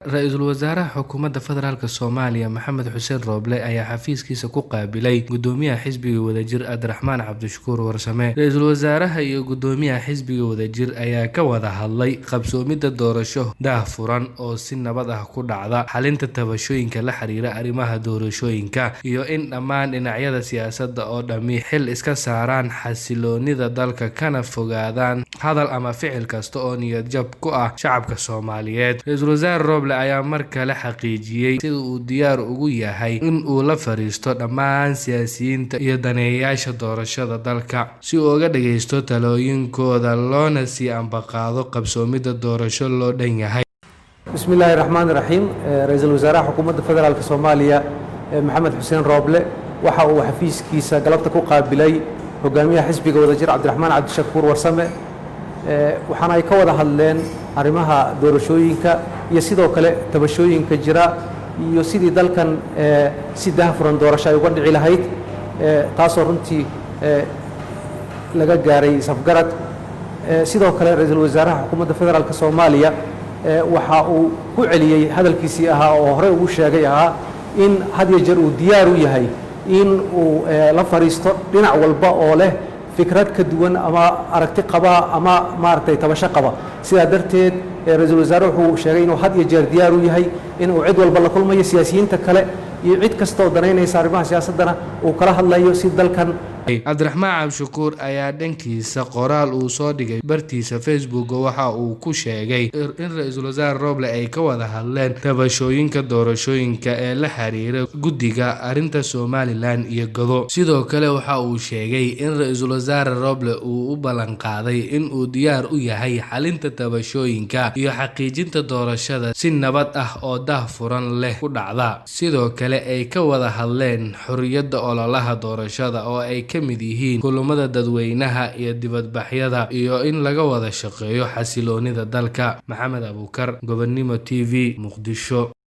Ra'iisul Wasaaraha Xukuumadda Federaalka Soomaaliya Maxamed Xuseen Rooble ayaa xafiiskiisa ku qaabilay Gudoomiyaha Xisbiga Wadajir Abdiraxmaan Cabdishakuur Warsame. Ra'iisul Wasaaraha iyo Gudoomiyaha Xisbiga Wadajir ayaa ka wada hadlay qabsoomidda doorasho daahfuran oo si nabad ah ku dhacda, xalinta tabashooyinka la xiriira arrimaha doorashooyinka, iyo in dhammaan dhinacyada siyaasadda oo dhammi xil iska saaraan xasilloonida dalka kana fogaadaan hadal ama ficil kasta oo niyad jab ku ah shacabka Soomaaliyeed. Ra'iisul Wasaare Rooble ayaa mar kale xaqiijiyay sida uu diyaar ugu yahay in uu la fariisto dhammaan siyaasiyiinta iyo daneeyayaasha doorashada dalka si uu uga dhageysto talooyinkooda loona sii ambaqaado qabsoomidda doorasho loo dhan yahay. Bismillahir Rahmanir Rahim. Ra'iisul Wasaaraha Xukuumadda Federaalka Soomaaliya Maxamed Xuseen Rooble waxa uu xafiiskiisa galabta ku qaabilay hogaamiyaha xisbiga Wadajir Abdiraxmaan Cabdishakuur Warsame. waxaana ay ka wada hadleen arrimaha doorashooyinka iyo sidoo kale tabashooyinka jira iyo sidii dalkan si daahfuran doorasho ay uga dhici lahayd, taasoo runtii laga gaaray safgarad. sidoo kale ra'iisul wasaaraha xukuumadda federaalka Soomaaliya waxa uu ku celiyay hadalkiisii ahaa oo hore ugu sheegay in had iyo jeer uu diyaar u yahay in uu la fariisto dhinac walba oo leh fikrad ka duwan ama aragti qaba ama maartay tabasho qaba. sidaa darteed ra'iisul wasaare wuxuu sheegay inuu had iyo jeer diyaar u yahay in uu cid walba la kulmayo, siyaasiyiinta kale iyo cid kasta oo danaynaysa arrimaha siyaasadana uu kala hadlayo si dalkan. Abdiraxmaan Cabdishakuur ayaa dhankiisa qoraal uu soo dhigay bartiisa Facebook waxa uu ku sheegay in Ra'iisul Wasaare Rooble ay ka wada hadleen tabashooyinka doorashooyinka ee la xiriira guddiga arrinta Somaliland iyo Godo. Sidoo kale waxa uu sheegay in Ra'iisul Wasaare Rooble uu u ballan qaaday in uu diyaar u yahay xalinta tabashooyinka iyo xaqiijinta doorashada si nabad ah oo daahfuran leh ku dhacda. Sidoo kale ay ka wada hadleen xorriyadda ololaha doorashada oo ay ka mid yihiin kulamada dadweynaha iyo dibadbaxyada iyo in laga wada shaqeeyo xasilloonida dalka. Maxamed Abuukar, Gobonimo TV, Muqdisho.